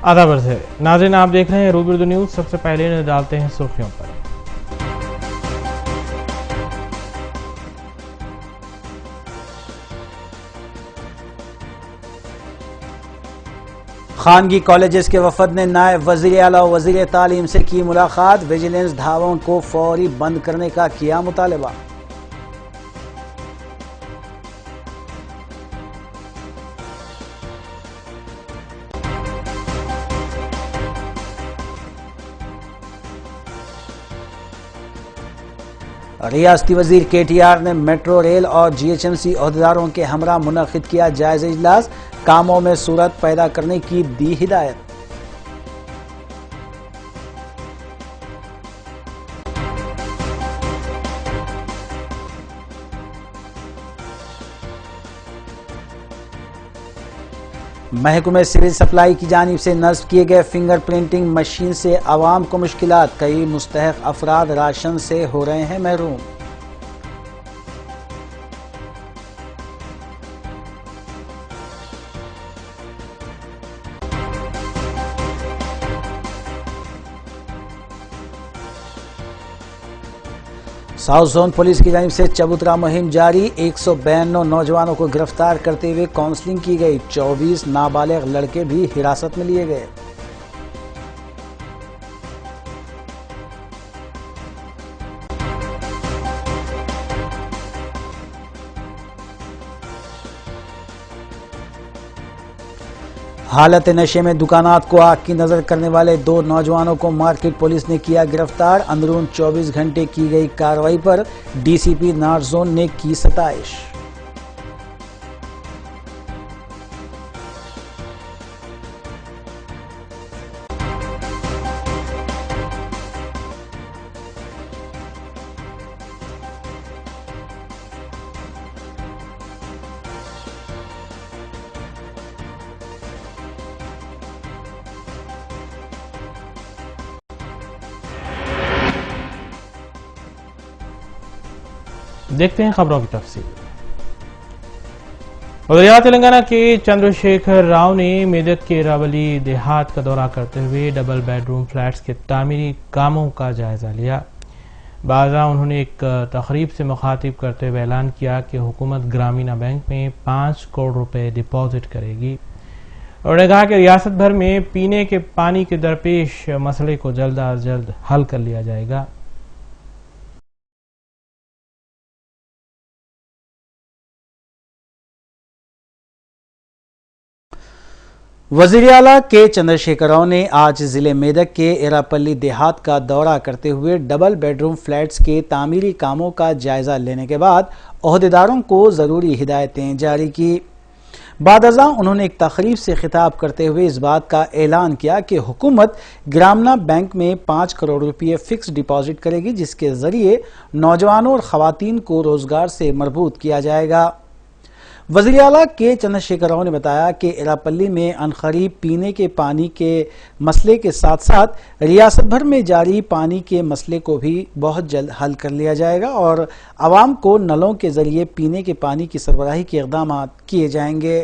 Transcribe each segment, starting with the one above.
आधा वर्ष है। नाज़रीन, आप देख रहे हैं रूबी उर्दू न्यूज़। सबसे पहले नजर डालते हैं सुर्खियों पर। खानगी कॉलेजेस के वफद ने नायब वज़ीर आला और वज़ीर तालीम से की मुलाकात। विजिलेंस धावों को फौरी बंद करने का किया मुतालबा। रियासती वजीर KTR ने मेट्रो रेल और GHMC अहदेदारों के हमरा मुनक़िद किया जायजा इजलास। कामों में सूरत पैदा करने की दी हिदायत। महकमे सिविल सप्लाई की जानिब से नस्ब किए गए फिंगर प्रिंटिंग मशीन से आवाम को मुश्किलात। कई मुस्तहक अफराद राशन से हो रहे हैं महरूम। साउथ जोन पुलिस की जानिब से चबूतरा मुहिम जारी। 192 नौजवानों को गिरफ्तार करते हुए काउंसलिंग की गई। 24 नाबालिग लड़के भी हिरासत में लिए गए। हालत नशे में दुकानात को आग की नजर करने वाले 2 नौजवानों को मार्केट पुलिस ने किया गिरफ्तार। अंदरून 24 घंटे की गई कार्रवाई पर DCP नॉर्थ जोन ने की सताइश। देखते हैं खबरों की तफसील। वज़ीर तेलंगाना के चंद्रशेखर राव ने मेदक के रावली देहात का दौरा करते हुए डबल बेडरूम फ्लैट्स के तामीरी कामों का जायजा लिया। बाज़ा उन्होंने एक तकरीब से मुखातिब करते हुए ऐलान किया कि हुकूमत ग्रामीण बैंक में 5 करोड़ रुपए डिपॉजिट करेगी। उन्होंने कहा कि रियासत भर में पीने के पानी के दरपेश मसले को जल्द अज जल्द हल कर लिया जाएगा। वज़ीर आला के चंद्रशेखर राव ने आज जिले मेदक के एरापल्ली देहात का दौरा करते हुए डबल बेडरूम फ्लैट्स के तामीरी कामों का जायजा लेने के बाद ओहदेदारों को जरूरी हिदायतें जारी की। बादअज़ां उन्होंने एक तकरीब से खिताब करते हुए इस बात का ऐलान किया कि हुकूमत ग्रामीण बैंक में 5 करोड़ रुपये फिक्स डिपॉजिट करेगी, जिसके जरिए नौजवानों और खवातीन को रोजगार से मरबूत किया जाएगा। वज़ीर आला के चंद्रशेखर राव ने बताया कि एरापल्ली में अनकरीब पीने के पानी के मसले के साथ साथ रियासत भर में जारी पानी के मसले को भी बहुत जल्द हल कर लिया जाएगा और आवाम को नलों के जरिए पीने के पानी की सरबराही के इक़दाम किए जाएंगे।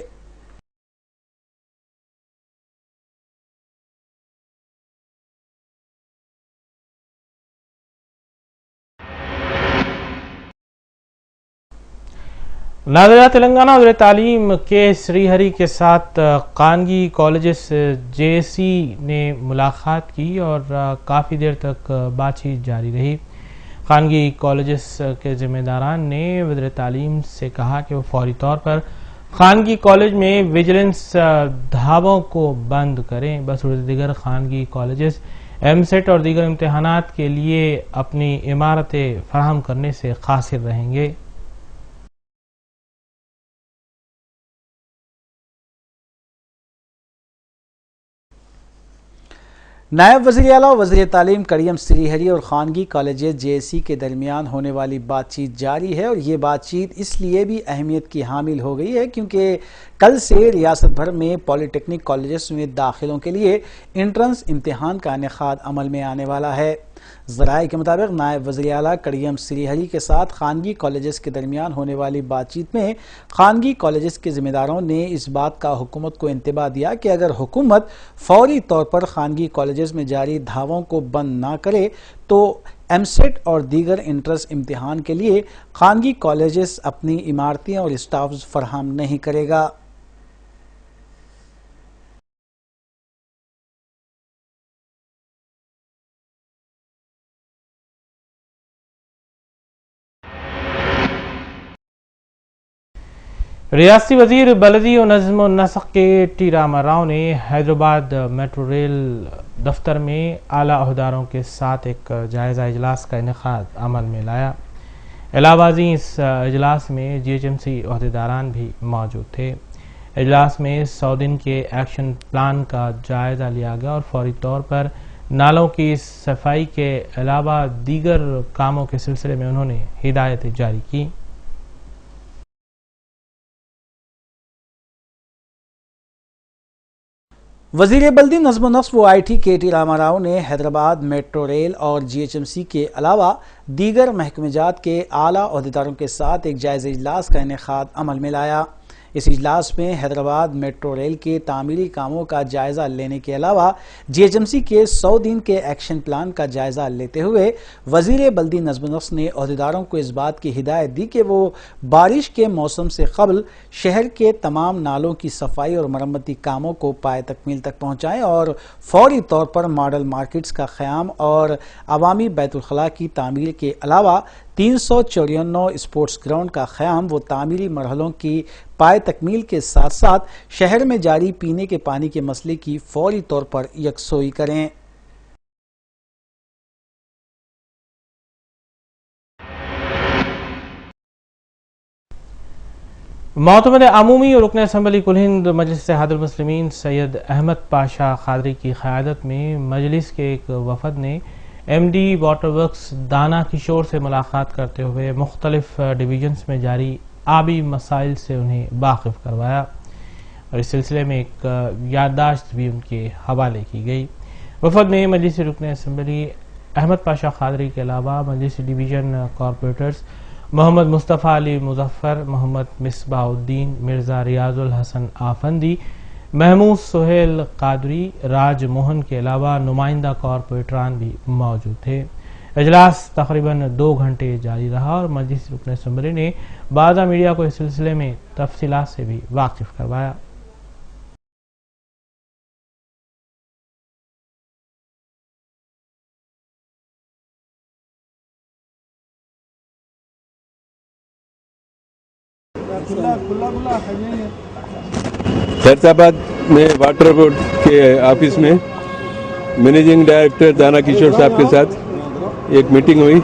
नाज़रीन, तेलंगाना वज़ीर तालीम के श्रीहरि के साथ खानगी कॉलेजेस JC ने मुलाकात की और काफ़ी देर तक बातचीत जारी रही। खानगी कॉलेजेस के जिम्मेदारान ने वज़ीर तालीम से कहा कि वो फौरी तौर पर खानगी कॉलेज में विजिलेंस धावों को बंद करें। बसूरत दीगर खानगी कॉलेजेस MSET और दीगर इम्तहानात के लिए अपनी इमारतें फराहम करने से कासिर रहेंगे। नायब वज़ीर आला वज़ीर तालीम करीम श्रीहरि और खानगी कॉलेजेस JC के दरमियान होने वाली बातचीत जारी है और ये बातचीत इसलिए भी अहमियत की हामिल हो गई है क्योंकि कल से रियासत भर में पॉलिटेक्निक कॉलेजेस में दाखिलों के लिए एंट्रेंस इम्तिहान का इनेकाद अमल में आने वाला है। ज़राए के मुताबिक नायब वज़ीर आला कड़ियम श्रीहरी के साथ खानगी कॉलेजेस के दरमियान होने वाली बातचीत में खानगी कॉलेजेस के जिम्मेदारों ने इस बात का हुकूमत को इंतबाह दिया कि अगर हुकूमत फौरी तौर पर खानगी कॉलेजेस में जारी धावों को बंद ना करे तो एमसेट और दीगर इंट्रेंस इम्तिहान के लिए खानगी कॉलेजेस अपनी इमारतें और स्टाफ फराहम नहीं करेगा। रियासती वजीर बलदी और नज़्म व नस्क के टी रामा राव ने हैदराबाद मेट्रो रेल दफ्तर में आला अहदेदारों के साथ एक जायज़ा इजलास का इनेकाद अमल में लाया। इलाहाबादी इस इजलास में GHMC अहदेदारान भी मौजूद थे। इजलास में 100 दिन के एक्शन प्लान का जायज़ा लिया गया और फौरी तौर पर नालों की सफाई के अलावा दीगर कामों के सिलसिले में उन्होंने हिदायतें जारी की। वज़ीर बल्दी नज़्म व नस्क व IT KT रामा राव ने हैदराबाद मेट्रो रेल और GHMC के अलावा दीगर महकमेजात के आला अहदेदारों के साथ एक जायज़ा इजलास का इनेकाद अमल में लाया। इस इजलास में हैदराबाद मेट्रो रेल के तामीरी कामों का जायजा लेने के अलावा GHMC के 100 दिन के एक्शन प्लान का जायजा लेते हुए वजीर बल्दी नज़्म नस्क ने अहदेदारों को इस बात की हिदायत दी कि वो बारिश के मौसम से कबल शहर के तमाम नालों की सफाई और मरम्मती कामों को पाए तकमील तक पहुँचाएँ और फौरी तौर पर मॉडल मार्केट्स का क़याम और अवामी बैतुल खला की तामीर के अलावा 354 स्पोर्ट्स ग्राउंड का क़याम व तामीरी मरहलों की पाए तकमील के साथ साथ शहर में जारी पीने के पानी के मसले की फौरी तौर पर यकसोई करें। मोतमद अमूमी और रुकन असम्बली कुल हिंद मजलिस इत्तेहादुल मुस्लिमीन सैयद अहमद पाशा खादरी की क़यादत में मजलिस के एक वफद ने MD वाटर वर्क्स दाना किशोर से मुलाकात करते हुए मुख्तलिफ डिवीजन्स में जारी आबी मसाइल से उन्हें वाकिफ करवाया और इस सिलसिले में एक याददाश्त भी उनके हवाले की गई। वफद में मजलिस रुकन असम्बली अहमद पाशा खादरी के अलावा मजलिस डिवीज़न कॉरपोरेटर्स मोहम्मद मुस्तफ़ा अली मुजफ्फर, मोहम्मद मिसबाउद्दीन, मिर्ज़ा रियाजुल हसन आफंदी, महमूद सुहेल कादरी, राज मोहन के अलावा नुमाइंदा कॉरपोरेटरान भी मौजूद थे। इजलास तकरीबन 2 घंटे जारी रहा और मजलिस रुकन असम्बली ने बाज़ा मीडिया को इस सिलसिले में तफसीलात से भी वाकिफ करवाया। खैरताबाद में वाटर बोर्ड के ऑफिस में मैनेजिंग डायरेक्टर दाना किशोर साहब के साथ एक मीटिंग हुई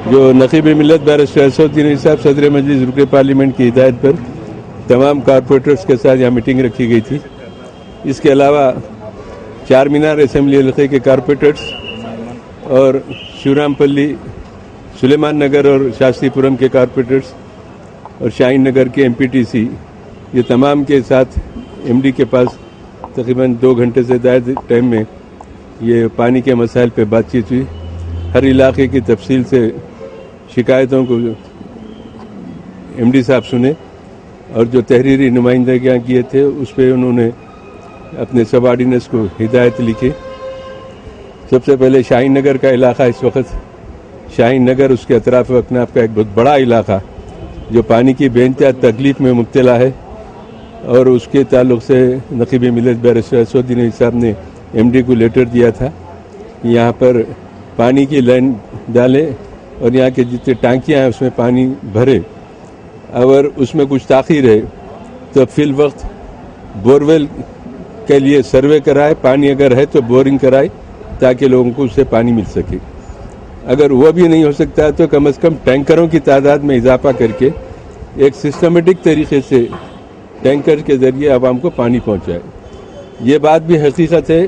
जो नकीब मिल्लत बैरिस्टर असदुद्दीन साहब सदर मजलिस रुकन पार्लियामेंट की हिदायत पर तमाम कॉरपोरेटर्स के साथ यहाँ मीटिंग रखी गई थी। इसके अलावा चार मीनार असेंबली इलाके के कॉरपोरेटर्स और शिवरामपल्ली, सुलेमान नगर और शास्त्रीपुरम के कॉरपोरेटर्स और शाहीन नगर के MPTC ये तमाम के साथ MD के पास तकरीबन 2 घंटे से ज़्यादा टाइम में ये पानी के मसाइल पे बातचीत हुई। हर इलाके की तफसील से शिकायतों को MD साहब सुने और जो तहरीरी नुमाइंदगियाँ किए थे उस पर उन्होंने अपने सबऑर्डिनेट्स को हिदायत लिखी। सबसे पहले शाहीन नगर का इलाका, इस वक्त शाहीन नगर उसके अतराफ अकनाफ का एक बहुत बड़ा इलाका जो पानी की बेइंतहा तकलीफ में मुब्तला है और उसके ताल्लुक से नकीब मिल्लत बैरिस्टर असदुद्दीन साहब ने MD को लेटर दिया था यहाँ पर पानी की लाइन डालें और यहाँ के जितने टांकियाँ हैं उसमें पानी भरे। अगर उसमें कुछ ताख़ीर है तो फिल वक्त बोरवेल के लिए सर्वे कराए, पानी अगर है तो बोरिंग कराए ताकि लोगों को उससे पानी मिल सके। अगर वो भी नहीं हो सकता तो कम से कम टैंकरों की तादाद में इजाफा करके एक सिस्टमेटिक तरीके से टैंकर के ज़रिए आवाम को पानी पहुँचाए। ये बात भी हकीकत है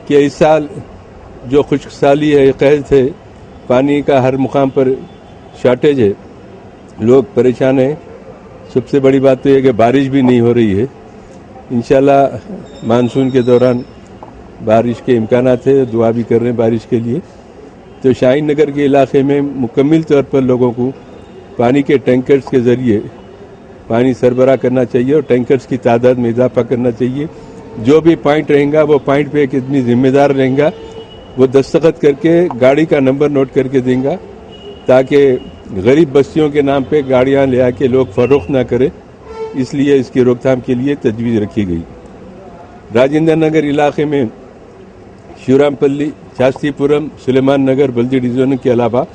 कि इस साल जो खुश्क साली है, कहत है, पानी का हर मुकाम पर शॉर्टेज है, लोग परेशान हैं। सबसे बड़ी बात तो यह कि बारिश भी नहीं हो रही है। इंशाल्लाह मानसून के दौरान बारिश के इम्कानात है, दुआ भी कर रहे हैं बारिश के लिए। तो शाहीन नगर के इलाके में मुकम्मल तौर पर लोगों को पानी के टैंकर्स के ज़रिए पानी सरबराह करना चाहिए और टैंकर्स की तादाद में इजाफा करना चाहिए। जो भी पॉइंट रहेगा वो पॉइंट पे कितनी जिम्मेदार रहेगा वो दस्तखत करके गाड़ी का नंबर नोट करके देंगे ताकि गरीब बस्तियों के नाम पे गाड़ियां ले आके लोग फरोख्त ना करें। इसलिए इसकी रोकथाम के लिए तजवीज़ रखी गई। राजेंद्र नगर इलाके में शिवरामपल्ली, शास्त्रीपुरम, सुलेमान नगर बल्दी डिवीजन के अलावा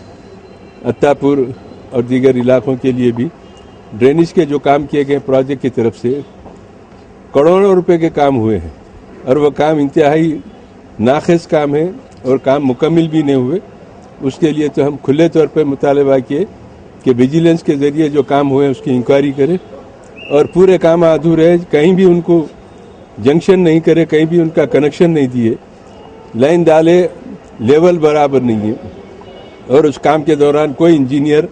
अत्तापुर और दीगर इलाकों के लिए भी ड्रेनेज के जो काम किए गए प्रोजेक्ट की तरफ से करोड़ों रुपए के काम हुए हैं और वह काम इंतहाई नाक़िस काम है और काम मुकम्मल भी नहीं हुए। उसके लिए तो हम खुले तौर पर मुतालबा किए कि विजिलेंस के ज़रिए जो काम हुए उसकी इंक्वायरी करें और पूरे काम अधूरे हैं, कहीं भी उनको जंक्शन नहीं करे, कहीं भी उनका कनेक्शन नहीं दिए, लाइन डाले, लेवल बराबर नहीं है और उस काम के दौरान कोई इंजीनियर,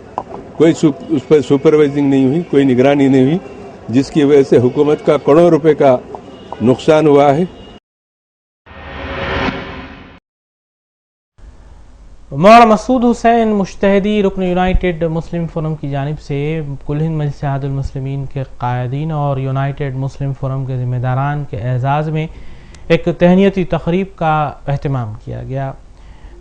कोई उस पर सुपरवाइजिंग नहीं हुई, कोई निगरानी नहीं हुई, जिसकी वजह से हुकूमत का करोड़ों रुपए का नुकसान हुआ है। मौलाना मसूद हुसैन मुश्तहदी रुकन यूनाइटेड मुस्लिम फोरम की जानिब से कुल हिंद मजलिस इत्तेहादुल मुस्लिमीन के कायदीन और यूनाइटेड मुस्लिम फोरम के ज़िम्मेदारान के एजाज़ में एक तहनीती तकरीब का अहतमाम किया गया।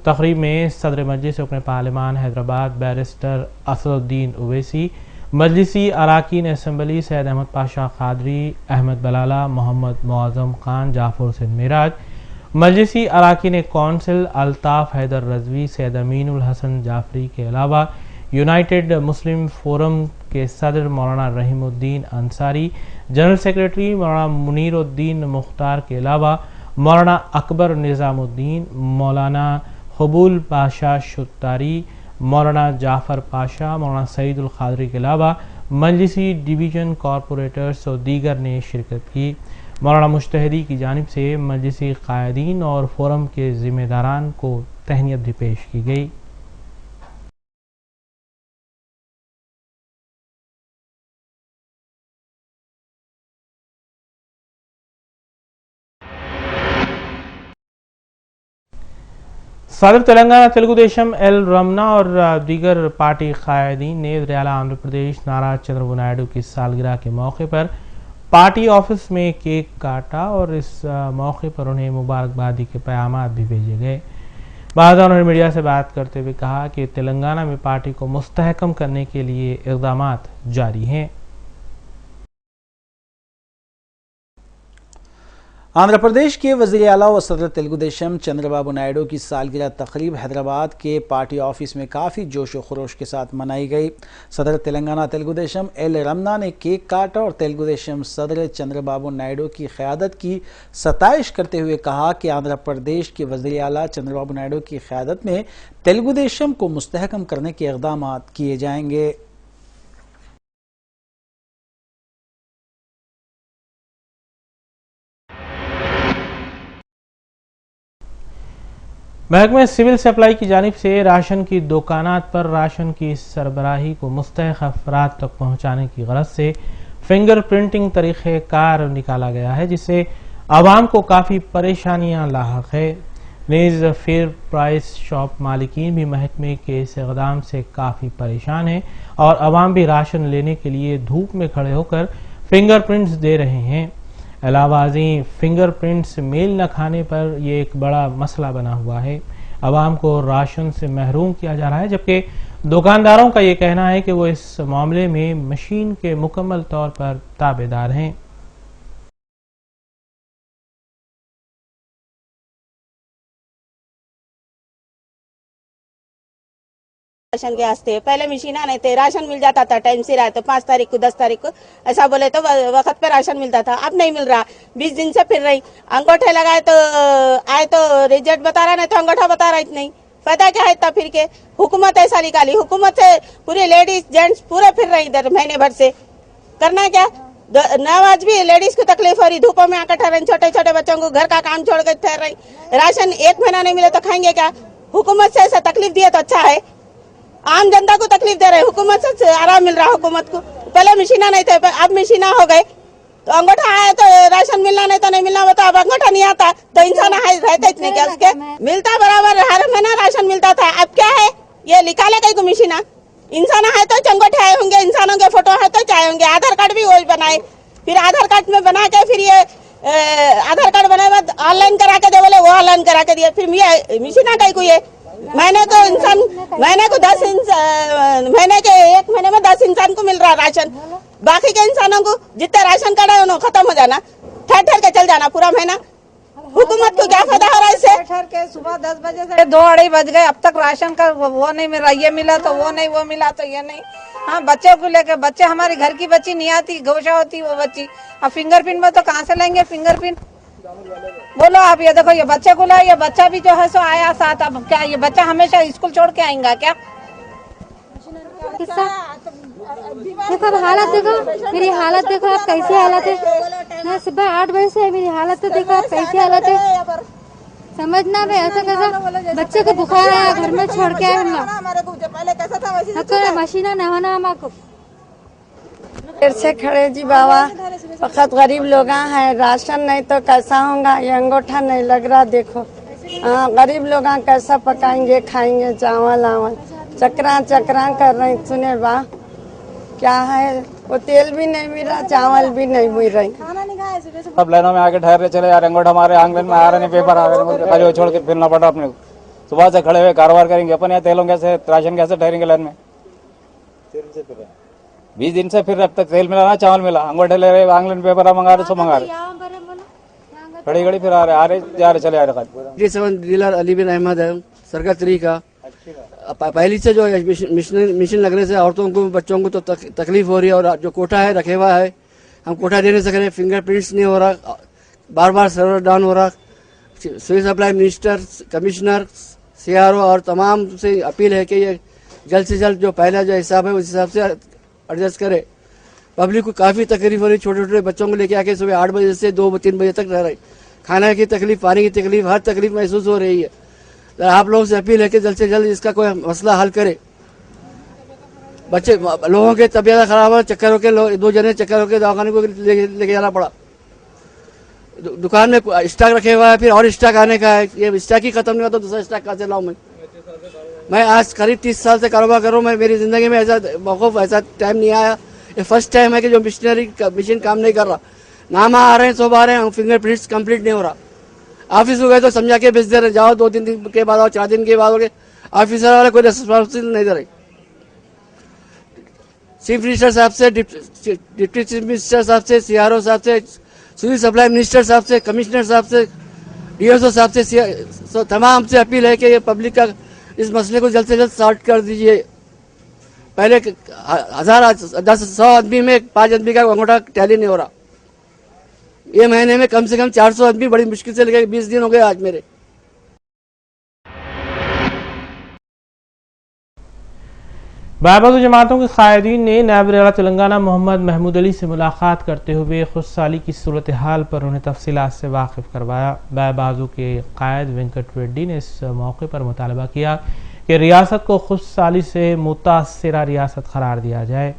तकरीब में सदर मजलिस रुकन पार्लिमान हैदराबाद बैरिस्टर असदुद्दीन ओवैसी, मजलिसी अराकीन असम्बली सैयद अहमद पाशा कादरी, अहमद बलाला, मोहम्मद मुआज़्ज़म खान, जाफर हुसैन मेराज, मजलिसी अराकीन कौंसिल अल्ताफ़ हैदर रज़वी, सैयद अमीनुल हसन जाफरी के अलावा यूनाइटेड मुस्लिम फोरम के सदर मौलाना रहीमुद्दीन अंसारी, जनरल सेक्रेटरी मौलाना मुनीरुद्दीन मुख्तार के अलावा मौलाना अकबर निज़ामुद्दीन, मौलाना कबूल पाशा शुत्तारी, मौलाना जाफ़र पाशा, मौलाना सईदुल क़ादरी के अलावा मजलिसी डिवीज़न कॉरपोरेटर्स और दीगर ने शिरकत की। मौलाना मुश्तहदी की जानिब से मजलिसी कायदीन और फोरम के ज़िम्मेदारान को तहनीत भी पेश की गई। सदर तेलंगाना तेलुगु देशम एल रमना और दीगर पार्टी कायदीन ने वज़ीर-ए-आला आंध्र प्रदेश नारा चंद्रबाबू नायडू की सालगिरह के मौके पर पार्टी ऑफिस में केक काटा और इस मौके पर उन्हें मुबारकबादी के पैगाम भी भेजे गए। बाद उन्होंने मीडिया से बात करते हुए कहा कि तेलंगाना में पार्टी को मुस्तहकम करने के लिए इक़दाम जारी हैं। आंध्र प्रदेश के वज़ीर-ए-आला व सदर तेलुगु देशम चंद्रबाबू नायडू की सालगिरह तकरीब हैदराबाद के पार्टी ऑफिस में काफ़ी जोश व खरोश के साथ मनाई गई। सदर तेलंगाना तेलुगु देशम एल रमना ने केक काटा और तेलुगु देशम सदर चंद्रबाबू नायडू की क़यादत की सताइश करते हुए कहा कि आंध्र प्रदेश के वज़ीर-ए-आला चंद्रबाबू नायडू की क़यादत में तेलुगु देशम को मुस्तहकम करने के इक़दाम किए जाएंगे। महकमे सिविल सप्लाई की जानिब से राशन की दुकानात पर राशन की सरबराही को मुस्तहक़ अफराद तक पहुँचाने की गरज से फिंगर प्रिंटिंग तरीक़ेकार निकाला गया है, जिससे आवाम को काफ़ी परेशानियाँ लाहक है। नीज़ फेयर प्राइस शॉप मालिकीन भी महकमे के इस इक़दाम से काफ़ी परेशान हैं और आवाम भी राशन लेने के लिए धूप में खड़े होकर फिंगर प्रिंट्स दे रहे हैं। अलावाजी फिंगरप्रिंट्स मेल न खाने पर यह एक बड़ा मसला बना हुआ है। आवाम को राशन से महरूम किया जा रहा है, जबकि दुकानदारों का यह कहना है कि वो इस मामले में मशीन के मुकम्मल तौर पर ताबेदार हैं। राशन के वास्ते पहले मशीन नहीं थे, राशन मिल जाता था टाइम से आए तो 5 तारीख को 10 तारीख को ऐसा बोले तो वक्त पे राशन मिलता था। अब नहीं मिल रहा, 20 दिन से फिर रही, अंगूठे लगाए तो आए तो रिजल्ट बता रहा, नहीं तो अंगूठा बता रहा, नहीं पता क्या है। तब फिर के हुकूमत ऐसा निकाली, हुकूमत से पूरे लेडीज जेंट्स पूरे फिर रही इधर महीने भर से। करना क्या, नवाज भी लेडीज को तकलीफ हो रही, धूपों में आकर ठहर रही, छोटे छोटे बच्चों को घर का काम छोड़ कर ठहर रही। राशन 1 महीना नहीं मिले तो खाएंगे क्या? हुकूमत से ऐसा तकलीफ दिए तो अच्छा है, आम जनता को तकलीफ दे रहे। हुकूमत से आराम मिल रहा, हुकूमत को पहले मशीना नहीं थे, अब मशीना हो गए तो अंगूठा आया तो राशन मिलना, नहीं तो नहीं मिलना। वो तो अब अंगूठा नहीं आता तो इंसान रहते इतने क्या उसके मिलता बराबर हर महीना राशन मिलता था। अब क्या है, ये निकाले कहीं को मशीन। इंसान है तो चंगोठे आए होंगे, इंसानों के फोटो है तो चाहे होंगे। आधार कार्ड भी वही बनाए, फिर आधार कार्ड में बना के फिर ये आधार कार्ड बनाए बाद ऑनलाइन करा के दे बोले, वो ऑनलाइन करा के दिए। फिर ये मशीन कहीं को ये महीने को इंसान महीने को 10 महीने के 1 महीने में 10 इंसान को मिल रहा राशन। बाकी के इंसानों को जितना राशन कार्ड है उन्होंने खत्म हो जाना, ठहर ठहर के चल जाना पूरा महीना। हुकूमत को क्या फायदा हो रहा है इससे? ठहर के सुबह 10 बजे से 2-2:30 बज गए, अब तक राशन का वो नहीं मिल रहा। ये मिला तो वो नहीं, वो मिला तो ये नहीं। हाँ, बच्चों को लेकर, बच्चे हमारे घर की बच्ची नहीं आती, गौशा होती वो बच्ची। अब फिंगरप्रिंट में तो कहाँ से लेंगे फिंगरप्रिंट? बोलो आप। ये देखो, ये बच्चे को लाए, ये बच्चा भी जो है सो आया साथ। अब क्या ये बच्चा हमेशा स्कूल छोड़ के आएगा क्या? देखो अब हालत देखो, मेरी हालत देखो आप कैसी हालत है। मैं सुबह 8 बजे से मेरी हालत तो देखो आप कैसी हालत है। समझना भाई, ऐसा कैसा बच्चे को बुखार आया, घर में छोड़ के आए हम लोग। मशीन न होना हमको देर से खड़े जी बाबा, वक्त गरीब लोग हैं, राशन नहीं तो कैसा होगा? ये अंगूठा नहीं लग रहा, देखो। हाँ, गरीब लोग कैसा पकाएंगे खाएंगे चावल आवल? चक्रा कर रहे, सुने बा क्या है, वो तेल भी नहीं मिल रहा, चावल भी नहीं मिल रही। सब लाइनों में आके ठहर चले यार, अंगूठा हमारे आंगन में आ रहे नहीं, पेपर आ रहे हैं, छोड़ के फिरना पड़ा अपने को। सुबह से खड़े हुए कारोबार करेंगे अपन, यहाँ तेलों कैसे राशन कैसे ठहरेंगे लाइन में? 20 दिन से फिर अब तक तेल मिला ना चावल मिला, अंगूठे ले रहे, आंगन पेपर मंगा रहे, सब मंगा रहे, खड़ी खड़ी फिर आ रहे जा रहे चले आ रहे। डीलर अली बिन अहमद है, सरकार तरीका। पहली से जो मिशन लगने से औरतों को बच्चों को तो तकलीफ हो रही है, और जो कोटा है रखे हुआ है, हम कोटा दे नहीं सक रहे, फिंगरप्रिंट्स नहीं हो रहा, बार बार सर्वर डाउन हो रहा। Civil supply minister, commissioner, CRO और तमाम से अपील है कि ये जल्द से जल्द जो पहला जो हिसाब है उस हिसाब से एडजस्ट करे। पब्लिक को काफ़ी तकलीफ हो रही, छोटे छोटे बच्चों को लेके आके सुबह 8 बजे से 2-3 बजे तक रह रहे, खाना की तकलीफ, पानी की तकलीफ, हर तकलीफ महसूस हो रही है। तो आप लोगों से अपील है कि जल्द से जल्द इसका कोई मसला हल करे। बच्चे लोगों के तबीयत खराब है, चक्कर होकर 2 जने चक्कर होकर दवाखाने को लेके जाना पड़ा। दुकान में स्टॉक रखे हुआ है, फिर और स्टॉक आने का है, ये स्टॉक ही खत्म नहीं होता तो दूसरा स्टॉक कहाँ से लाऊं मैं आज करीब 30 साल से कारोबार कर रहा हूँ। मैं मेरी ज़िंदगी में ऐसा मौक़िफ़, ऐसा टाइम नहीं आया। ये फर्स्ट टाइम है कि जो मशीन काम नहीं कर रहा। नाम आ रहे हैं, सब आ रहे हैं, फिंगरप्रिंट्स कंप्लीट नहीं हो रहा। ऑफिस हो गए तो समझा के भेज दे रहे, जाओ 2-3 दिन के बाद आओ, 4 दिन के बाद हो गए, ऑफिसर वाले कोई रिस्पॉन्सिबिलिटी नहीं दे रहे। चीफ मिनिस्टर साहब से, डिप्टी चीफ मिनिस्टर साहब से, CRO साहब से, सिविल सप्लाई मिनिस्टर साहब से, कमिश्नर साहब से, DSO साहब से, तमाम से अपील है कि ये पब्लिक का इस मसले को जल्द से जल्द सॉल्व कर दीजिए। पहले 100 आदमी में 5 आदमी का अंगूठा टैली नहीं हो रहा। ये महीने में कम से कम 400 आदमी बड़ी मुश्किल से लेकर 20 दिन हो गए आज मेरे। बाबादू जमातों के कायदीन ने नायब वज़ीर तेलंगाना मोहम्मद महमूद अली से मुलाकात करते हुए खुशहाली की सूरत हाल पर उन्हें तफसीलात से वाकिफ़ करवाया। बाबादू के कायद वेंकट रेड्डी ने इस मौके पर मुतालबा किया कि रियासत को खुशहाली से मुतासरा रियासत करार दिया जाए।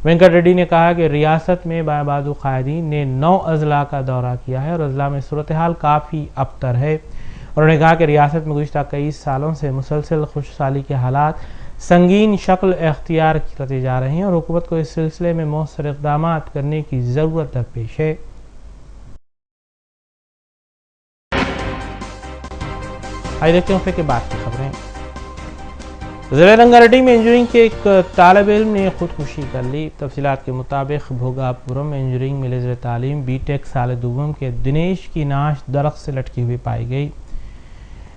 वेंकट रेड्डी ने कहा कि रियासत में बाबादू कायदीन ने 9 अजला का दौरा किया है और अजला में सूरत हाल काफ़ी अबतर है। उन्होंने कहा कि रियासत में गुज़िश्ता कई सालों से मुसलसल खुशहाली के हालात संगीन शक्ल अख्तियार करते जा रहे हैं और हुकूमत को इस सिलसिले में मौसर इक़दाम करने की ज़रूरत दरपेश है। आइए देखते हैं के बाद की खबरें। ज़िले रंगारेड्डी में इंजीनियरिंग के एक तालिब इल्म ने खुदकुशी कर ली। तफसीलात के मुताबिक भोगापुरम में इंजीनियरिंग में ज़िले तालीम B.Tech साल दूसरे के दिनेश की नाश दरख्त से लटकी हुई पाई गई।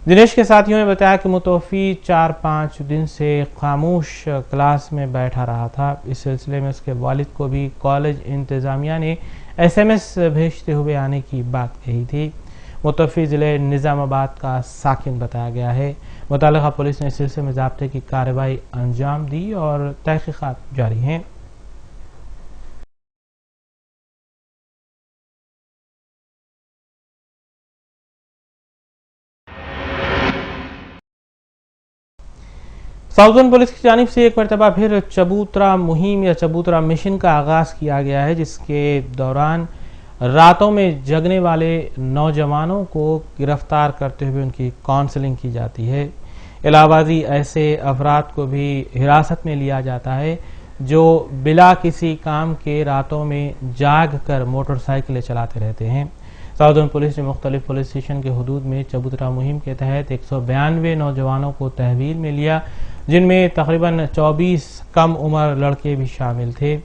दिनेश के साथियों ने बताया कि मुतवफ़ी 4-5 दिन से खामोश क्लास में बैठा रहा था। इस सिलसिले में उसके वालिद को भी कॉलेज इंतज़ामिया ने SMS भेजते हुए आने की बात कही थी। मुतवफ़ी ज़िले निज़ामाबाद का साकिन बताया गया है। मुतल्लिक़ा पुलिस ने इस सिलसिले में ज़ाब्ते की कार्रवाई अंजाम दी और तहक़ीक़ात जारी हैं। साउथ जोन पुलिस की जानिब से एक मरतबा फिर चबूतरा मुहिम या चबूतरा मिशन का आगाज़ किया गया है, जिसके दौरान रातों में जगने वाले नौजवानों को गिरफ्तार करते हुए उनकी काउंसलिंग की जाती है। इलाहाबादी ऐसे अफराद को भी हिरासत में लिया जाता है जो बिला किसी काम के रातों में जाग कर मोटरसाइकिलें चलाते रहते हैं। साउदर्न पुलिस ने मुख्तलिफ पुलिस स्टेशन के हुदूद में चबूतरा मुहिम के तहत 192 नौजवानों को तहवील में लिया, जिनमें तकरीबन 24 कम उम्र लड़के भी शामिल थे।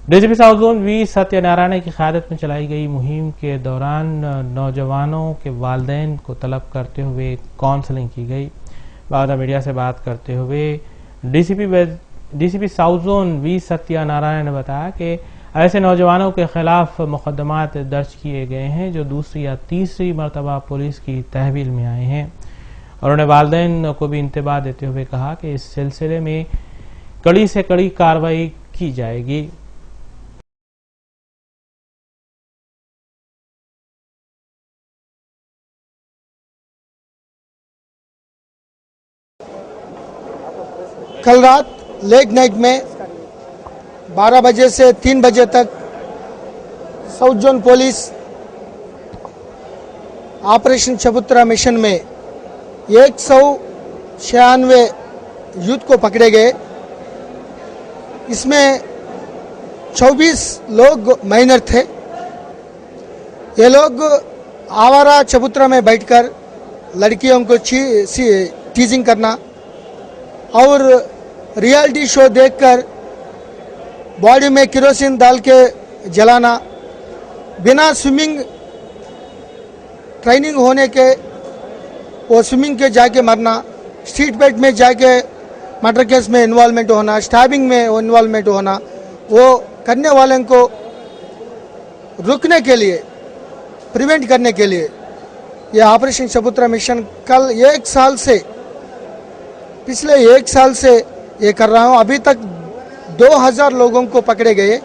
DCP south zone V Satyanarayana की क़यादत में चलाई गई मुहिम के दौरान नौजवानों के वालिदैन को तलब करते हुए काउंसलिंग की गई। बाद मीडिया से बात करते हुए DCP south zone V Satyanarayana ने बताया कि ऐसे नौजवानों के खिलाफ मुकदमात दर्ज किए गए हैं जो दूसरी या तीसरी मरतबा पुलिस की तहवील में आए हैं। उन्होंने वालिदैन को भी इंतबाह देते हुए कहा कि इस सिलसिले में कड़ी से कड़ी कार्रवाई की जाएगी। कल रात लेट नाइट में 12 बजे से 3 बजे तक साउथ जोन पुलिस ऑपरेशन चबूतरा मिशन में 196 यूथ को पकड़े गए। इसमें 24 लोग माइनर थे। ये लोग आवारा चबूतरा में बैठकर लड़कियों को टीजिंग करना और रियलिटी शो देखकर बॉडी में केरोसिन डाल के जलाना, बिना स्विमिंग ट्रेनिंग होने के वो स्विमिंग के जाके मरना, स्ट्रीट फाइट में जाके मर्डर केस में इन्वॉल्वमेंट होना, स्टैबिंग में इन्वॉल्वमेंट होना, वो करने वाले को रुकने के लिए, प्रिवेंट करने के लिए ये ऑपरेशन चबूतरा मिशन कल 1 साल से, पिछले 1 साल से ये कर रहा हूँ। अभी तक 2000 लोगों को पकड़े गए।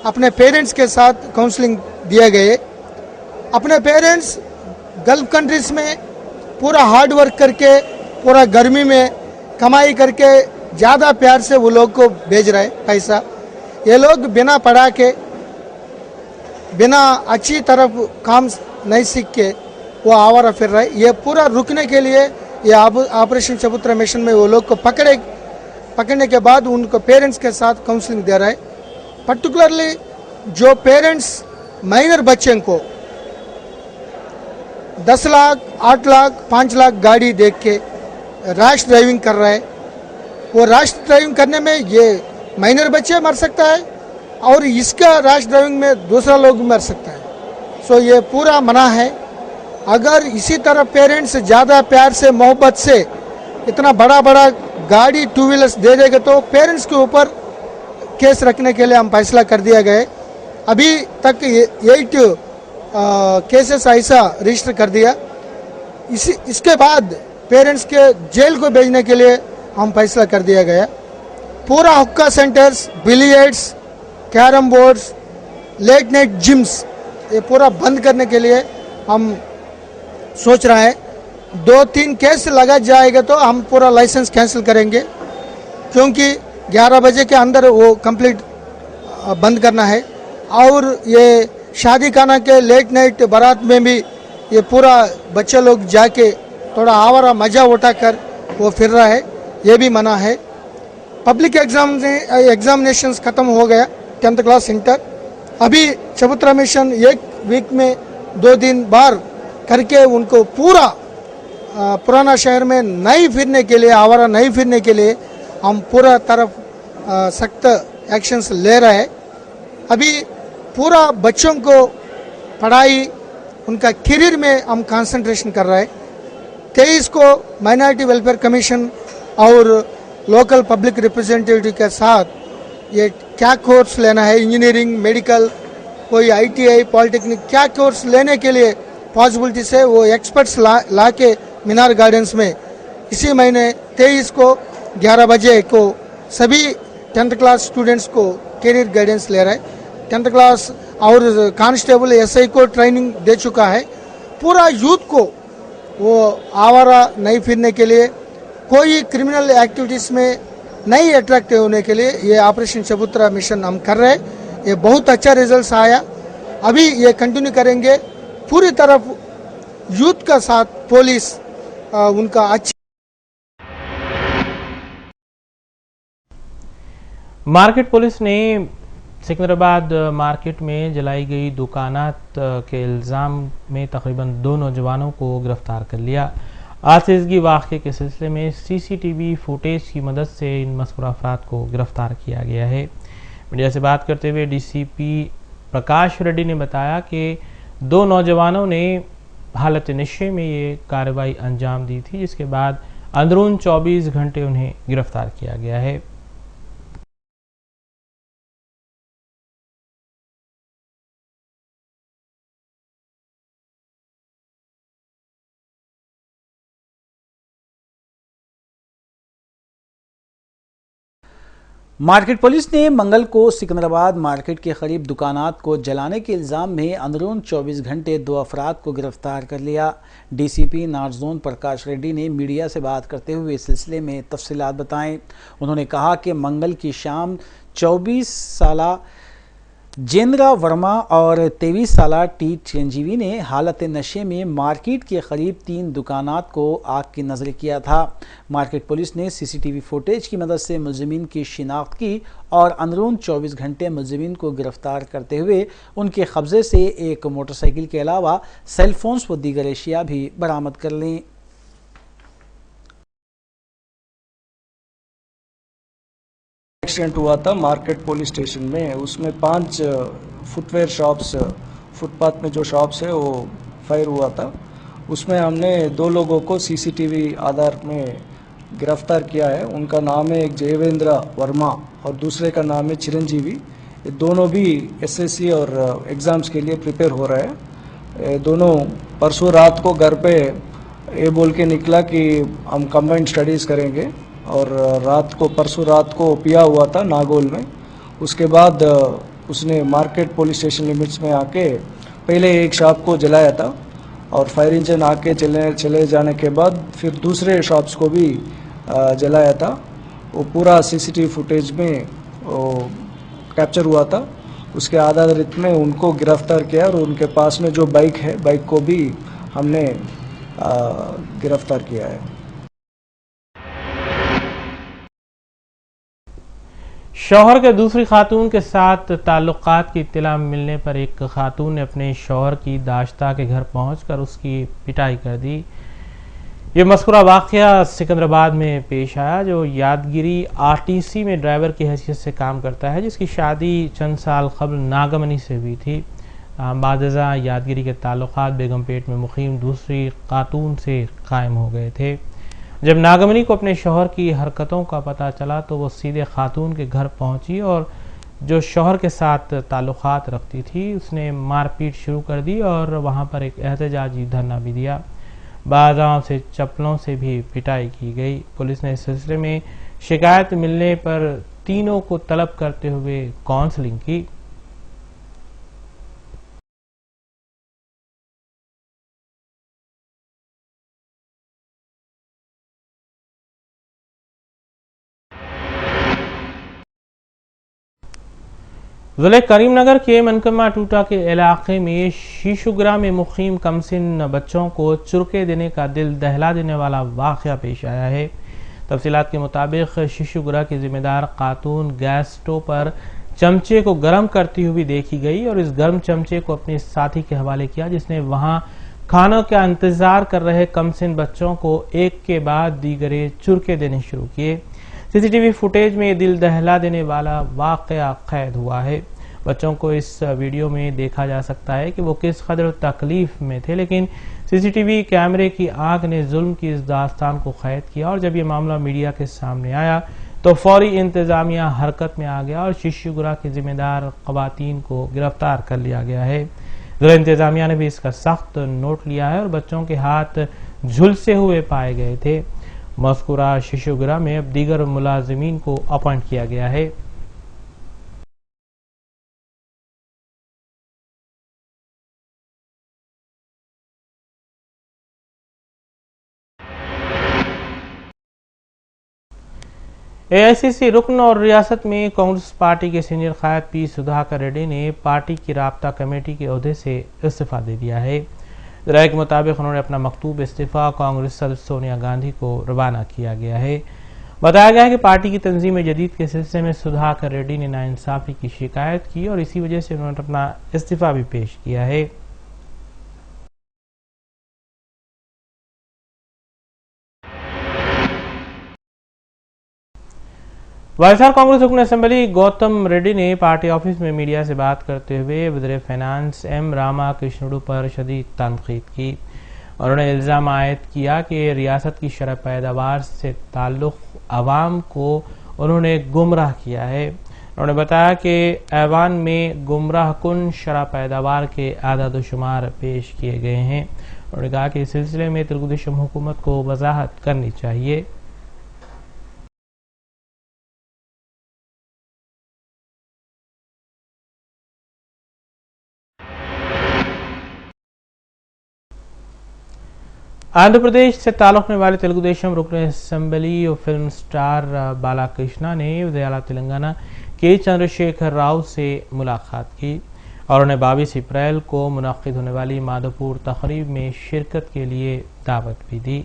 अपने पेरेंट्स के साथ काउंसलिंग दिए गए। अपने पेरेंट्स गल्फ कंट्रीज में पूरा हार्ड वर्क करके, पूरा गर्मी में कमाई करके ज़्यादा प्यार से वो लोग को भेज रहे पैसा। ये लोग बिना पढ़ा के, बिना अच्छी तरफ काम नहीं सीख के वो आवारा फिर रहे। ये पूरा रुकने के लिए ये ऑपरेशन चबूतरा मिशन में वो लोग को पकड़ने के बाद उनको पेरेंट्स के साथ काउंसलिंग दे रहा है। पर्टिकुलरली जो पेरेंट्स माइनर बच्चे को 10 लाख, 8 लाख, 5 लाख गाड़ी देख के रैश ड्राइविंग कर रहा है, वो रैश ड्राइविंग करने में ये माइनर बच्चे मर सकता है और इसका रैश ड्राइविंग में दूसरा लोग मर सकता है। सो ये पूरा मना है। अगर इसी तरह पेरेंट्स ज़्यादा प्यार से, मोहब्बत से इतना बड़ा बड़ा गाड़ी 2 व्हीलर्स दे देगा तो पेरेंट्स के ऊपर केस रखने के लिए हम फैसला कर दिया गया। अभी तक 8 केसेस ऐसा रजिस्टर कर दिया। इसके बाद पेरेंट्स के जेल को भेजने के लिए हम फैसला कर दिया गया। पूरा hookah centres, billiards, carrom boards, late night gyms ये पूरा बंद करने के लिए हम सोच रहा है। 2-3 केस लगा जाएगा तो हम पूरा लाइसेंस कैंसिल करेंगे, क्योंकि 11 बजे के अंदर वो कंप्लीट बंद करना है। और ये शादी खाना के लेट नाइट बारात में भी ये पूरा बच्चे लोग जाके थोड़ा आवारा मजा उठाकर वो फिर रहा है, ये भी मना है। पब्लिक एग्जामिनेशंस खत्म हो गया 10th क्लास इंटर। अभी चबूतरा मिशन 1 वीक में 2 दिन बार करके उनको पूरा पुराना शहर में नहीं फिरने के लिए, आवारा नहीं फिरने के लिए हम पूरा तरफ सख्त एक्शंस ले रहे हैं। अभी पूरा बच्चों को पढ़ाई, उनका करियर में हम कंसंट्रेशन कर रहे हैं। 23 को माइनॉरिटी वेलफेयर कमीशन और लोकल पब्लिक रिप्रेजेंटेटिव के साथ ये क्या कोर्स लेना है, इंजीनियरिंग, मेडिकल, कोई ITI, पॉलिटेक्निक, क्या कोर्स लेने के लिए पॉसिबिलिटी से वो एक्सपर्ट्स ला के मीनार गार्डन्स में इसी महीने 23 को 11 बजे को सभी 10th क्लास स्टूडेंट्स को करियर गाइडेंस ले रहा है। 10th क्लास और कांस्टेबल SI को ट्रेनिंग दे चुका है। पूरा यूथ को वो आवारा नहीं फिरने के लिए, कोई क्रिमिनल एक्टिविटीज़ में नहीं अट्रैक्ट होने के लिए ये ऑपरेशन चबूतरा मिशन हम कर रहे हैं। ये बहुत अच्छा रिजल्ट आया। अभी ये कंटिन्यू करेंगे। पूरी तरफ यूथ का साथ पुलिस उनका अच्छा। मार्केट पुलिस ने सिकंदराबाद मार्केट में जलाई गई दुकानात के इल्ज़ाम में तकरीबन 2 नौजवानों को गिरफ्तार कर लिया। आसिज़गी वाक़े के सिलसिले में सीसीटीवी फुटेज की मदद से इन मज़कूरा अफराद को गिरफ्तार किया गया है। मीडिया से बात करते हुए डीसीपी प्रकाश रेड्डी ने बताया कि 2 नौजवानों ने हालत नशे में ये कार्रवाई अंजाम दी थी, जिसके बाद अंदरून 24 घंटे उन्हें गिरफ्तार किया गया है। मार्केट पुलिस ने मंगल को सिकंदराबाद मार्केट के करीब दुकानात को जलाने के इल्ज़ाम में अंदरून 24 घंटे 2 अफराद को गिरफ्तार कर लिया। डीसीपी नॉर्थ जोन प्रकाश रेड्डी ने मीडिया से बात करते हुए इस सिलसिले में तफसीलात बताएं। उन्होंने कहा कि मंगल की शाम 24 साला जेंद्रा वर्मा और 23 साला टी चिरंजीवी ने हालत नशे में मार्केट के करीब 3 दुकानात को आग की नज़र किया था। मार्केट पुलिस ने सीसीटीवी फुटेज की मदद से मुलजिमीन की शिनाख्त की और अंदरून 24 घंटे मुलजिमीन को गिरफ्तार करते हुए उनके कब्जे से एक मोटरसाइकिल के अलावा सेलफोन्स व दीगर एशिया भी बरामद कर लीं। एक्सीडेंट हुआ था मार्केट पुलिस स्टेशन में, उसमें 5 फुटवेयर शॉप्स, फुटपाथ में जो शॉप्स है वो फायर हुआ था। उसमें हमने 2 लोगों को सीसीटीवी आधार में गिरफ्तार किया है। उनका नाम है एक जयवेंद्र वर्मा और दूसरे का नाम है चिरंजीवी। ये दोनों भी एसएससी और एग्ज़ाम्स के लिए प्रिपेयर हो रहे हैं। दोनों परसों रात को घर पे ये बोल के निकला कि हम कंबाइंड स्टडीज़ करेंगे और परसों रात को पिया हुआ था नागोल में। उसके बाद उसने मार्केट पुलिस स्टेशन लिमिट्स में आके पहले एक शॉप को जलाया था और फायर इंजन आके चले जाने के बाद फिर दूसरे शॉप्स को भी जलाया था। वो पूरा सीसीटीवी फुटेज में कैप्चर हुआ था। उसके आधारित में उनको गिरफ्तार किया और उनके पास में जो बाइक है, बाइक को भी हमने गिरफ्तार किया है। शौहर के दूसरी खातून के साथ ताल्लुकात की इत्तला मिलने पर एक खातून ने अपने शौहर की दाश्ता के घर पहुंचकर उसकी पिटाई कर दी। ये मज़कूरा वाक़या सिकंदराबाद में पेश आया, जो यादगिरी आरटीसी में ड्राइवर की हैसियत से काम करता है, जिसकी शादी चंद साल कबल नागमनी से हुई थी। बादज़ा यादगिरी के ताल्लुकात बेगमपेट में मुकीम दूसरी खातून से कायम हो गए थे। जब नागमनी को अपने शौहर की हरकतों का पता चला तो वो सीधे खातून के घर पहुंची और जो शौहर के साथ ताल्लुकात रखती थी उसने मारपीट शुरू कर दी और वहां पर एक एहतजाजी धरना भी दिया। बाज़ाओं से चप्पलों से भी पिटाई की गई। पुलिस ने इस सिलसिले में शिकायत मिलने पर तीनों को तलब करते हुए काउंसलिंग की। ज़िले करीमनगर के मनकमा टूटा के इलाके में शीशुगरा में मुकीम कमसिन बच्चों को चुरके देने का दिल दहला देने वाला वाक़या पेश आया है। तफसीलात के मुताबिक शीशुगरा की जिम्मेदार खातून गैस स्टोव पर चमचे को गर्म करती हुई देखी गई और इस गर्म चमचे को अपने साथी के हवाले किया, जिसने वहां खानों का इंतजार कर रहे कमसिन बच्चों को एक के बाद दीगरे चुरके देने शुरू किए। सीसीटीवी फुटेज में दिल दहला देने वाला वाक़या कैद हुआ है। बच्चों को इस वीडियो में देखा जा सकता है कि वो किस कदर तकलीफ में थे, लेकिन सीसीटीवी कैमरे की आंख ने जुल्म की इस दास्तान को कैद किया और जब ये मामला मीडिया के सामने आया तो फौरी इंतजामिया हरकत में आ गया और शीशुगरा की जिम्मेदार खवातीन को गिरफ्तार कर लिया गया है। जिला इंतजामिया ने भी इसका सख्त नोट लिया है और बच्चों के हाथ झुलसे हुए पाए गए थे। मज़कूरा शीशुगरा में अब दीगर मुलाजिमीन को अपॉइंट किया गया है। एआईसीसी रुकन और रियासत में कांग्रेस पार्टी के सीनियर कायद पी सुधाकर रेड्डी ने पार्टी की राब्ता कमेटी के ओहदे से इस्तीफा दे दिया है। राय के मुताबिक उन्होंने अपना मकतूब इस्तीफा कांग्रेस सदर सोनिया गांधी को रवाना किया गया है। बताया गया है कि पार्टी की तंजीम जदीद के सिलसिले में सुधाकर रेड्डी ने नाइंसाफी की शिकायत की और इसी वजह से उन्होंने अपना इस्तीफा भी पेश किया है। वाईएसआर कांग्रेस रुकन असेंबली गौतम रेड्डी ने पार्टी ऑफिस में मीडिया से बात करते हुए वज़ीर फाइनेंस एम रामा कृष्णुडू पर शदीद तनकीद की। उन्होंने इल्ज़ाम आयद किया कि रियासत की शरह पैदावार से ताल्लुक़ अवाम को उन्होंने गुमराह किया है। उन्होंने बताया कि ऐवान में गुमराह कुन शरह पैदावार के आदाद शुमार पेश किए गए हैं। उन्होंने कहा कि इस सिलसिले में तेलुगु देशम हुकूमत को वजाहत करनी चाहिए। आंध्र प्रदेश से ताल्लुक़ रखने वाले तेलुगु देशम रुकन असेंबली और फिल्म स्टार बालाकृष्णा ने वज़ीर आला तेलंगाना के चंद्रशेखर राव से मुलाकात की और उन्हें 22 अप्रैल को मुनक़्क़िद होने वाली माधोपुर तक़रीब में शिरकत के लिए दावत भी दी।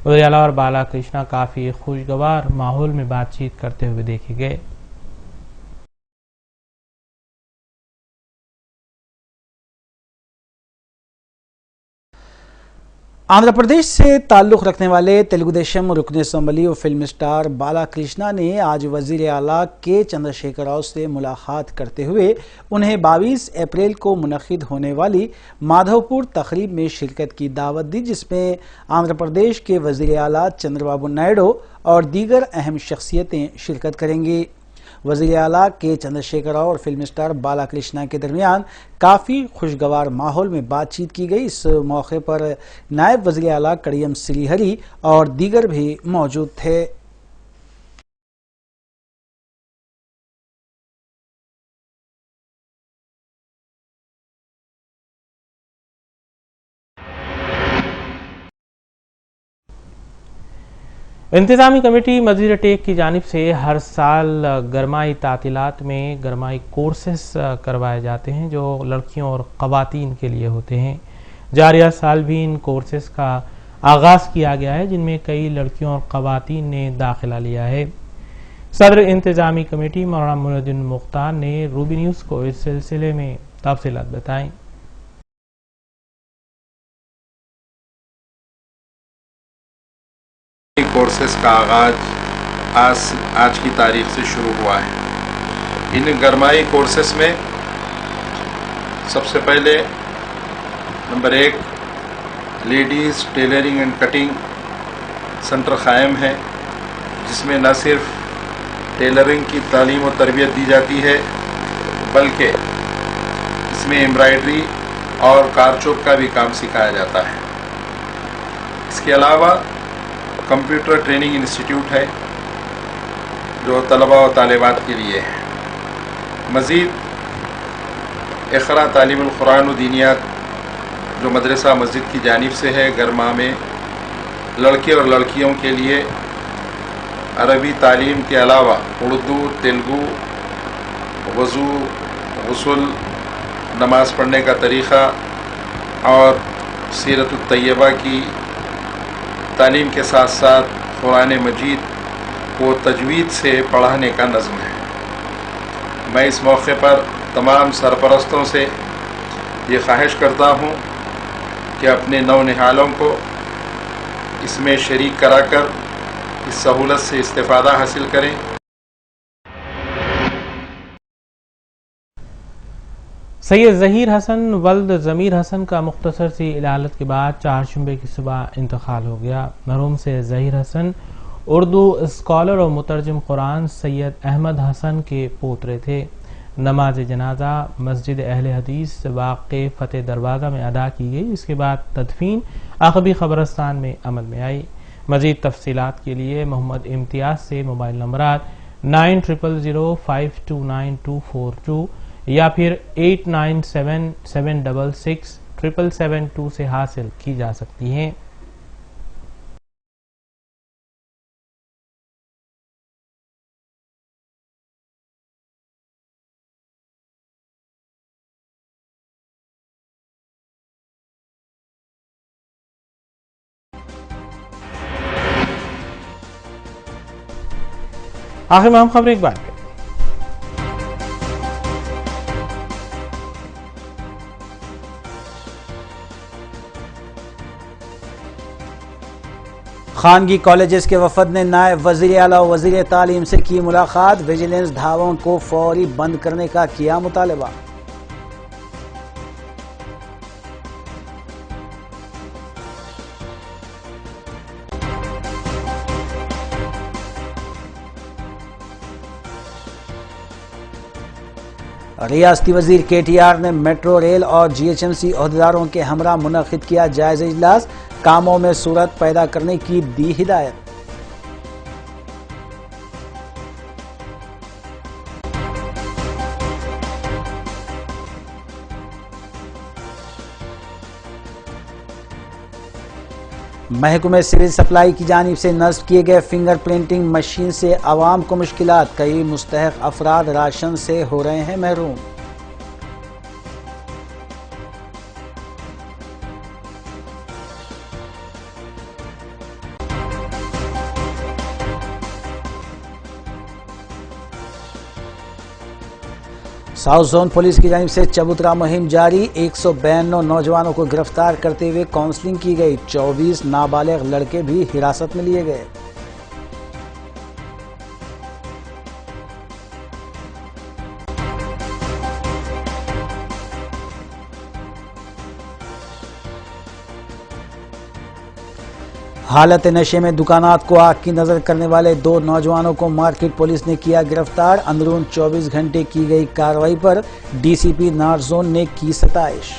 वज़ीर आला और बालाकृष्णा काफ़ी खुशगवार माहौल में बातचीत करते हुए देखे गए। आंध्र प्रदेश से ताल्लुक़ रखने वाले तेलुगु देशम रुकन असेंबली और फिल्म स्टार बालाकृष्णा ने आज वज़ीर आला के चंद्रशेखर राव से मुलाकात करते हुए उन्हें 22 अप्रैल को मुनक़्क़िद होने वाली माधवपुर तक़रीब में शिरकत की दावत दी, जिसमें आंध्र प्रदेश के वज़ीर आला चंद्रबाबू नायडू और दीगर अहम शख्सियतें शिरकत करेंगी। वज़ीर आला के चंद्रशेखर राव और फिल्म स्टार बालाकृष्णा के दरमियान काफ़ी खुशगवार माहौल में बातचीत की गई। इस मौके पर नायब वज़ीर आला कड़ियम श्रीहरी और दीगर भी मौजूद थे। इंतज़ामी कमेटी मज़ीद टेक की जानिब से हर साल गरमाई तातीलात में गरमाई कोर्सेस करवाए जाते हैं जो लड़कियों और ख़वातीन के लिए होते हैं। जारिया साल भी इन कोर्सेस का आगाज़ किया गया है, जिनमें कई लड़कियों और ख़वातीन ने दाखिला लिया है। सदर इंतज़ामी कमेटी मौलाना मुइनुद्दीन मुख्तार ने रूबी न्यूज़ को इस सिलसिले में तफसीलात बताईं। कोर्सेस का आगाज आज की तारीख से शुरू हुआ है। इन गरमाई कोर्सेस में सबसे पहले number 1 ladies tailoring and cutting centre कायम है, जिसमें न सिर्फ टेलरिंग की तालीम और तरबियत दी जाती है बल्कि इसमें एम्ब्रॉयडरी और कारचोप का भी काम सिखाया जाता है। इसके अलावा कंप्यूटर ट्रेनिंग इंस्टीट्यूट है जो तलबा और तालिबात के लिए है। मज़ीद इक़रा तालीमुल कुरान व दीनियात जो मदरसा मस्जिद की जानिब से है, गरमा में लड़के और लड़कियों के लिए अरबी तालीम के अलावा उर्दू, तेलुगु, वज़ू, गुस्ल, नमाज पढ़ने का तरीक़ा और सीरत तैयबा की तालीम के साथ साथ कुरान मजीद को तजवीद से पढ़ाने का नज़्म है। मैं इस मौके पर तमाम सरपरस्तों से ये ख्वाहिश करता हूँ कि अपने नौनिहालों को इसमें शरीक कराकर इस सहूलत से इस्तेफ़ादा हासिल करें। सैयद ज़हीर हसन वल्द ज़मीर हसन का मुख्तसर सी इलालत के बाद 4 शुंबे की सुबह इंतकाल हो गया। मरहूम से ज़हीर हसन उर्दू स्कॉलर और मुतरजम कुरान सैयद अहमद हसन के पोतरे थे। नमाज जनाजा मस्जिद अहले हदीस वाक़े फ़तेह दरवाज़ा में अदा की गई। इसके बाद तदफीन अक़बी क़ब्रिस्तान में अमल में आई। मज़ीद तफसीलात के लिए मोहम्मद इम्तियाज़ से मोबाइल नंबरात 9000529242 या फिर 8977666772 से हासिल की जा सकती हैं। आखिर में हम खबरें एक बार फिर। खानगी कॉलेजेस के वफद ने नायब वज़ीर आला और वज़ीर तालीम से की मुलाकात। विजिलेंस ढाबों को फौरी बंद करने का किया मुतालबा। रियासती वजीर KTR ने मेट्रो रेल और GHMC ओहदेदारों के हमरा मुनक़िद किया जायजा इजलास। कामों में सूरत पैदा करने की दी हिदायत। महकमे सिविल सप्लाई की जानिब से नस्ब किए गए फिंगर प्रिंटिंग मशीन से आवाम को मुश्किलात। कई मुस्तहक अफराद राशन से हो रहे हैं महरूम। साउथ जोन पुलिस की जानिब से चबूतरा मुहिम जारी। 192 नौजवानों को गिरफ्तार करते हुए काउंसलिंग की गई। 24 नाबालिग लड़के भी हिरासत में लिए गए। हालत नशे में दुकानात को आग की नजर करने वाले 2 नौजवानों को मार्केट पुलिस ने किया गिरफ्तार। अंदरून 24 घंटे की गई कार्रवाई पर DCP नॉर्थ जोन ने की सताइश।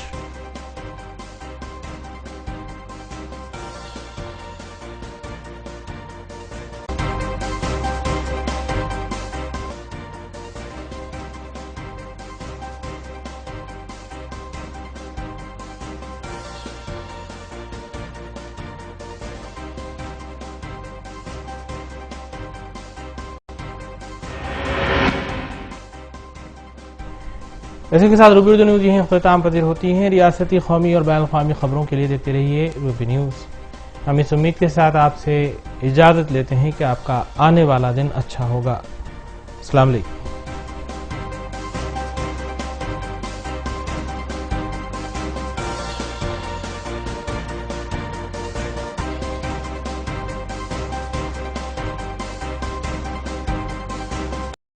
इसी के साथ रूबी न्यूज़ यहीं अख्ताम पजीर होती हैं। रियासती, कौमी और बैन अवी खबरों के लिए देखते रहिए रूबी न्यूज़। हम इस उम्मीद के साथ आपसे इजाज़त लेते हैं कि आपका आने वाला दिन अच्छा होगा। अस्सलाम वालेकुम।